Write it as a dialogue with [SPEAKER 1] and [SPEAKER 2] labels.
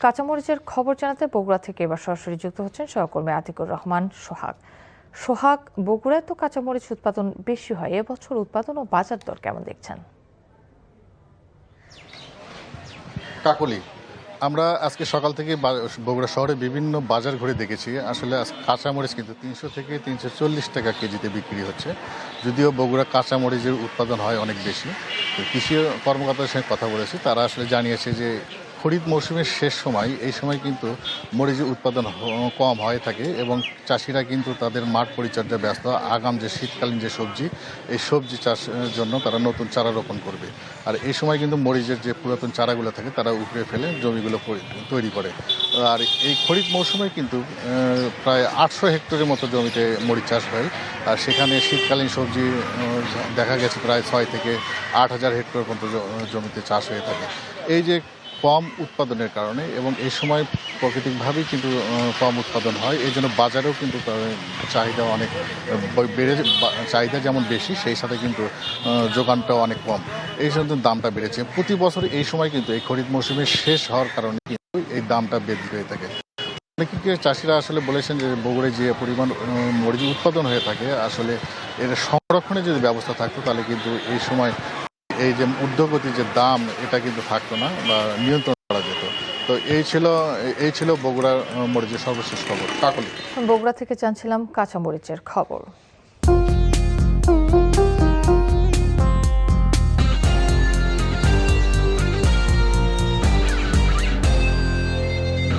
[SPEAKER 1] কাঁচামরিচের খবর জানাতে বগুড়া থেকে এবার সরাসরি যুক্ত হচ্ছেন সহকর্মী আতিকুর রহমান সোহাগ। সোহাগ, বগুড়ায় তো কাঁচামরিচ উৎপাদন বেশি হয়, এবছর উৎপাদন ও বাজার দর কেমন দেখছেন?
[SPEAKER 2] কাকলি, আমরা আজকে সকাল থেকে বগুড়া শহরে বিভিন্ন বাজার ঘুরে দেখেছি। আসলে কাঁচামরিচ কিন্তু 300 থেকে 340 টাকা কেজিতে বিক্রি হচ্ছে। যদিও বগুড়া কাঁচামরিচের উৎপাদন হয় অনেক বেশি। তো কৃষি কর্মকর্তাদের সঙ্গে কথা বলেছি, তারা আসলে জানিয়েছে যে খরিফ মৌসুমের শেষ সময়, এই সময় কিন্তু মরিচের উৎপাদন কম হয়ে থাকে এবং চাষিরা কিন্তু তাদের মাঠ পরিচর্যা ব্যস্ত। আগাম যে শীতকালীন যে সবজি, এই সবজি চাষের জন্য তারা নতুন চারা রোপণ করবে। আর এই সময় কিন্তু মরিচের যে পুরাতন চারাগুলো থাকে তারা উপড়ে ফেলে জমিগুলো তৈরি করে। আর এই খরিফ মৌসুমে কিন্তু প্রায় 800 হেক্টরের মতো জমিতে মরিচ চাষ হয়। আর সেখানে শীতকালীন সবজি দেখা গেছে প্রায় 6 থেকে 8,000 হেক্টর পর্যন্ত জমিতে চাষ হয়ে থাকে। এই যে কম উৎপাদনের কারণে এবং এই সময় প্রাকৃতিকভাবেই কিন্তু কম উৎপাদন হয়, এই জন্য বাজারেও কিন্তু চাহিদা অনেক বেড়ে, চাহিদা যেমন বেশি সেই সাথে কিন্তু যোগানটাও অনেক কম, এই জন্য দামটা বেড়েছে। প্রতি বছর এই সময় কিন্তু এই খরিফ মৌসুমে শেষ হওয়ার কারণে কিন্তু এই দামটা বৃদ্ধি হয়ে থাকে। অনেকে চাষিরা আসলে বলেছেন যে বগুড়ায় যে পরিমাণ মরিচ উৎপাদন হয়ে থাকে, আসলে এর সংরক্ষণের যদি ব্যবস্থা থাকতো তাহলে কিন্তু এই সময় এই যে ঊর্ধ্বগতির যে দাম, এটা কিন্তু থাকতো না বা নিয়ন্ত্রণ করা যেত। তো এই ছিল বগুড়ার মরিচের সর্বশেষ খবর। কাকলি,
[SPEAKER 1] বগুড়া থেকে জানছিলাম কাঁচামরিচের খবর।